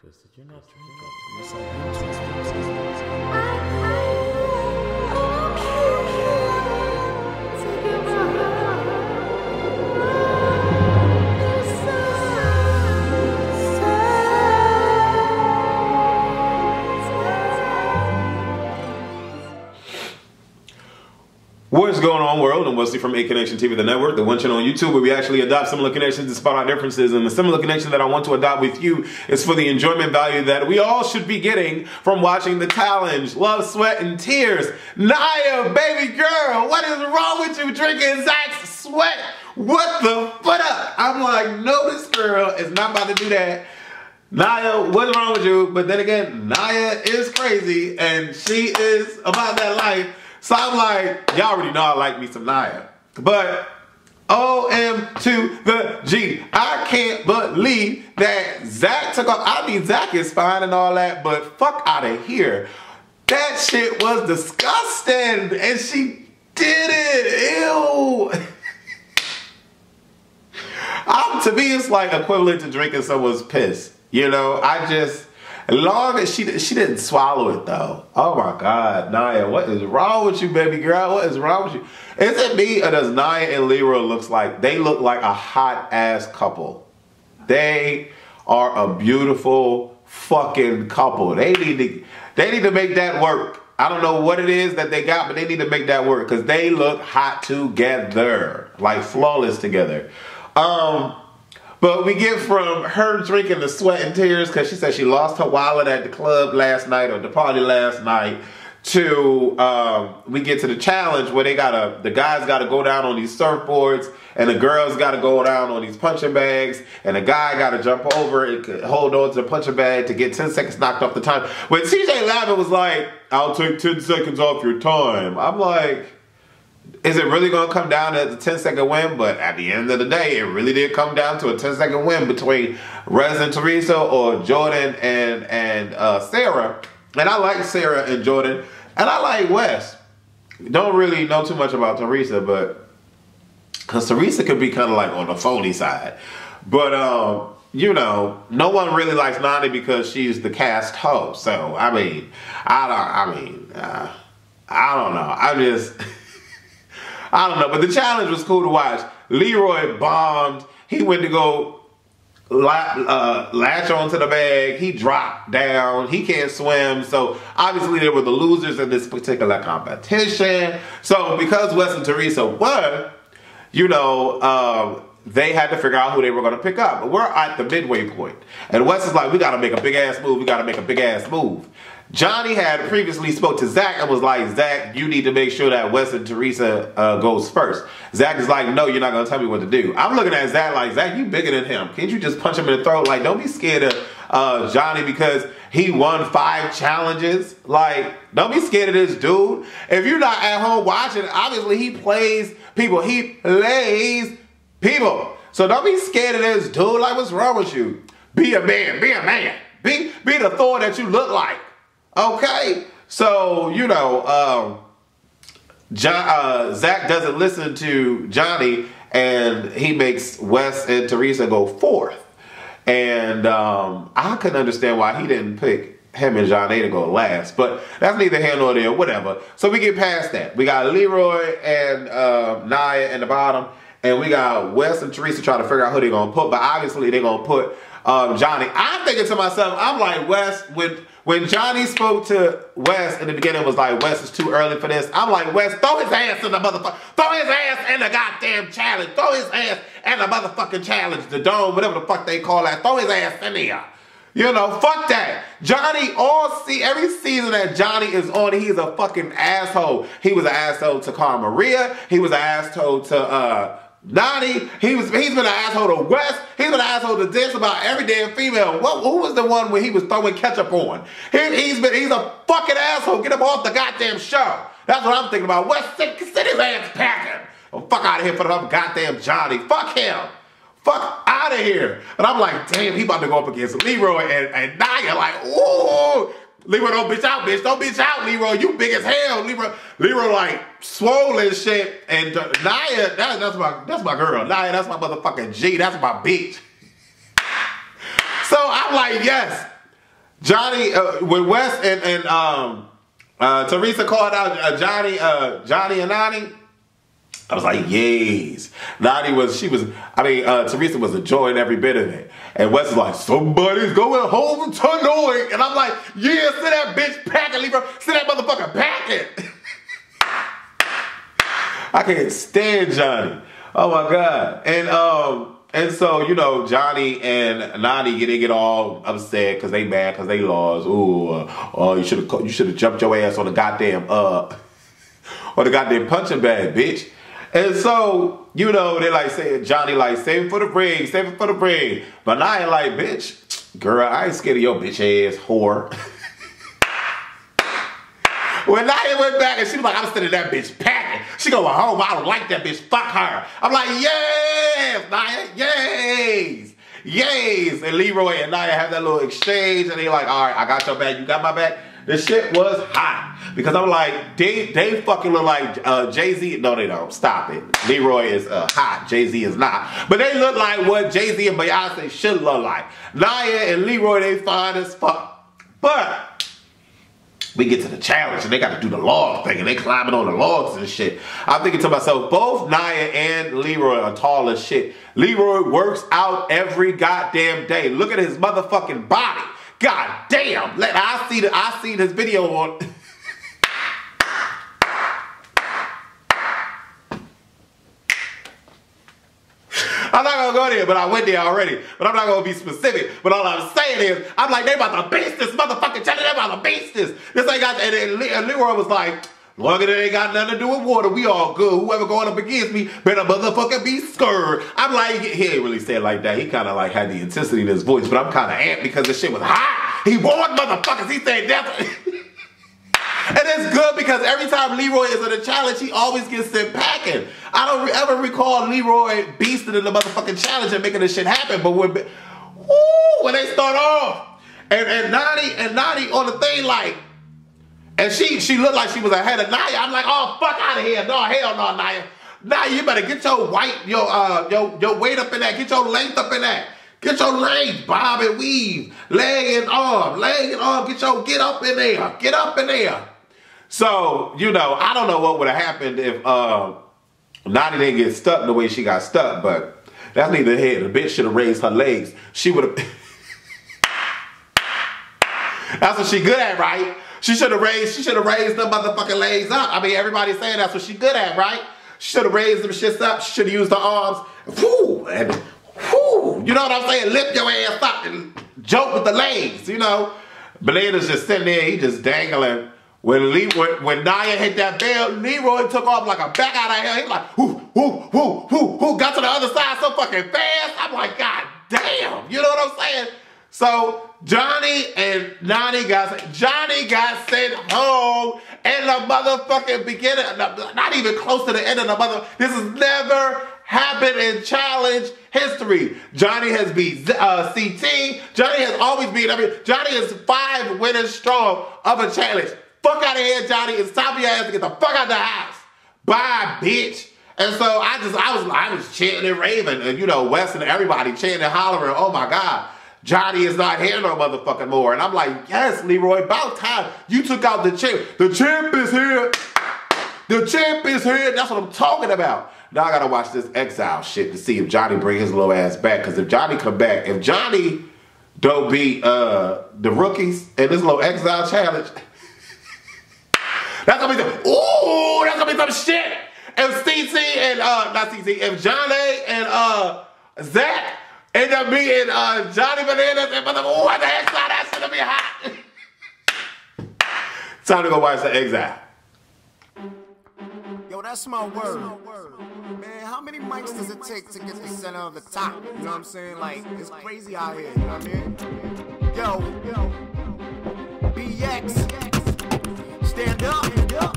Cause did you not drink up? Yes, I What's going on, world? I'm Wesley from A Connection TV, the network, the one channel on YouTube where we actually adopt similar connections despite our differences. And the similar connection that I want to adopt with you is for the enjoyment value that we all should be getting from watching the challenge. Love, sweat, and tears. Naya, baby girl, what is wrong with you drinking Zach's sweat? What the fuck up? I'm like, no, this girl is not about to do that. Naya, what's wrong with you? But then again, Naya is crazy and she is about that life. So I'm like, y'all already know I like me some Naya. But OM to the G. I can't believe that Zach took off. I mean, Zach is fine and all that, but fuck out of here. That shit was disgusting. And she did it. Ew. To me, it's like equivalent to drinking someone's piss. You know, as long as she didn't swallow it though. Oh my God, Naya, what is wrong with you, baby girl? What is wrong with you? Is it me or does Naya and Leroy look like a hot ass couple? They are a beautiful fucking couple. They need to make that work. I don't know what it is that they got, but they need to make that work because they look hot together, like flawless together. But we get from her drinking the sweat and tears because she said she lost her wallet at the club last night or the party last night to we get to the challenge where the guys gotta go down on these surfboards and the girls gotta go down on these punching bags and the guy gotta jump over and hold on to the punching bag to get 10 seconds knocked off the time. When TJ Lavin was like, I'll take 10 seconds off your time. I'm like, is it really going to come down to the 10-second win? But at the end of the day, it really did come down to a 10-second win between Rez and Teresa or Jordan and Sarah. And I like Sarah and Jordan. And I like Wes. Don't really know too much about Teresa, but because Teresa could be kind of like on the phony side. But, you know, no one really likes Nani because she's the cast hoe. So, I mean, I don't know. I don't know, but the challenge was cool to watch. Leroy bombed. He went to go latch onto the bag. He dropped down. He can't swim. So obviously there were the losers in this particular competition. So because Wes and Teresa won, you know, they had to figure out who they were going to pick up. But we're at the midway point. And Wes is like, we got to make a big ass move. We got to make a big ass move. Johnny had previously spoke to Zach and was like, Zach, you need to make sure that Wes and Teresa goes first. Zach is like, no, you're not going to tell me what to do. I'm looking at Zach like, Zach, you bigger than him. Can't you just punch him in the throat? Like, don't be scared of Johnny because he won 5 challenges. Like, don't be scared of this dude. If you're not at home watching, obviously he plays people. He plays people. So don't be scared of this dude. Like, what's wrong with you? Be a man. Be a man. Be the Thor that you look like. Okay, so, you know, Zach doesn't listen to Johnny and he makes Wes and Teresa go fourth. And I couldn't understand why he didn't pick him and Johnny to go last, but that's neither here nor there, whatever. So we get past that. We got Leroy and Naya in the bottom, and we got Wes and Teresa trying to figure out who they're going to put, but obviously they're going to put Johnny. I'm thinking to myself, I'm like, Wes, when Johnny spoke to Wes in the beginning, was like, Wes is too early for this. I'm like, Wes, throw his ass in the motherfucker. Throw his ass in the goddamn challenge. Throw his ass in the motherfucking challenge. The dome, whatever the fuck they call that. Throw his ass in there. You know, fuck that. Johnny, every season that Johnny is on, he's a fucking asshole. He was an asshole to Cara Maria. He was an asshole to Nani. He's been an asshole to Wes. He's been an asshole to just about every damn female. Who was the one where he was throwing ketchup on? He's a fucking asshole. Get him off the goddamn show. That's what I'm thinking about. Wes, sit his ass packing. Oh, fuck out of here for the goddamn Johnny. Fuck him. Fuck out of here. And I'm like, damn, he about to go up against Leroy and Naya. Like, ooh. Leroy, don't bitch out, bitch. Don't bitch out, Leroy. You big as hell. Leroy like swollen shit. And Naya, that's my girl. Naya, that's my motherfucking G. That's my bitch. So I'm like, yes. Johnny, when Wes and Teresa called out Johnny and Nani, I was like, yes. Teresa was enjoying every bit of it. And Wes was like, somebody's going home tonight. And I'm like, yeah, sit that bitch packing, Libra. Sit that motherfucker packing. I can't stand Johnny. Oh my God. And so, you know, Johnny and Nani, they get all upset because they mad because they lost. Ooh, you should have jumped your ass on the goddamn punching bag, bitch. And so, you know, they like saying, Johnny like, save it for the ring, save it for the ring. But Naya like, bitch, girl, I ain't scared of your bitch ass whore. When Naya went back and she was like, I'm sending that bitch packing. She go home, I don't like that bitch, fuck her. I'm like, yes, Naya, yes, yes. And Leroy and Naya have that little exchange and they like, all right, I got your back, you got my back. The shit was hot. Because I'm like, they fucking look like Jay-Z. No, they don't. Stop it. Leroy is hot. Jay-Z is not. But they look like what Jay-Z and Beyonce should look like. Naya and Leroy, they fine as fuck. But we get to the challenge and they got to do the log thing and they climbing on the logs and shit. I'm thinking to myself, both Naya and Leroy are tall as shit. Leroy works out every goddamn day. Look at his motherfucking body. God damn. I seen his video on. I'm not gonna go there, but I went there already. But I'm not gonna be specific. But all I'm saying is, I'm like, they about to beast this motherfucking challenge. They about to beast this. This ain't got. And Leroy was like, long as it ain't got nothing to do with water, we all good. Whoever going up against me better motherfucking be scared. I'm like, he ain't really said it like that. He kind of like had the intensity in his voice, but I'm kind of amped because the shit was hot. He warned motherfuckers. He said definitely. And it's good because every time Leroy is in a challenge, he always gets sent packing. I don't ever recall Leroy beasting in the motherfucking challenge and making this shit happen. But when they start off, and Nani on the thing like, and she looked like she was ahead of Naya. I'm like, oh fuck out of here. No, hell no, Naya. Naya, you better get your weight up in that. Get your length up in that. Get your legs, bob and weave. Leg and arm, get up in there. Get up in there. So, you know, I don't know what would have happened if Nani didn't get stuck the way she got stuck, but that's neither here. The bitch should have raised her legs. She would have. That's what she good at, right? She should have raised them motherfucking legs up. I mean, everybody's saying that's what she good at, right? She should have raised them shits up. She should have used her arms. Whoo, and whoo, you know what I'm saying? Lift your ass up and joke with the legs, you know? Belena's just sitting there, he just dangling. When Naya hit that bell, Leroy took off like a bat out of hell. He was like, whoo, got to the other side so fucking fast. I'm like, God damn, you know what I'm saying? So Johnny and Nani got sent home in the motherfucking beginning, not even close to the end of the this has never happened in challenge history. Johnny has beat CT. Johnny has always beat Johnny is 5 winners strong of a challenge. Fuck out of here, Johnny. It's time for your ass to get the fuck out of the house. Bye, bitch. And so I was chanting and raving, and you know, Wes and everybody chanting and hollering, oh my God, Johnny is not here no motherfucking more. And I'm like, yes, Leroy, about time. You took out the champ. The champ is here. The champ is here. That's what I'm talking about. Now I gotta watch this Exile shit to see if Johnny bring his little ass back. Because if Johnny come back, if Johnny don't beat the rookies in this little Exile challenge, that's gonna be that's gonna be some shit. If CT and not CT, if Johnny and Zach end up being Johnny Bananas and what the Exile, that's gonna be hot. Time to go watch the Exile. Yo, that's my word. Man, how many mics does it take to get the center of the top? You know what I'm saying? Like, it's crazy out here, you know what I mean? Yo, BX, stand up.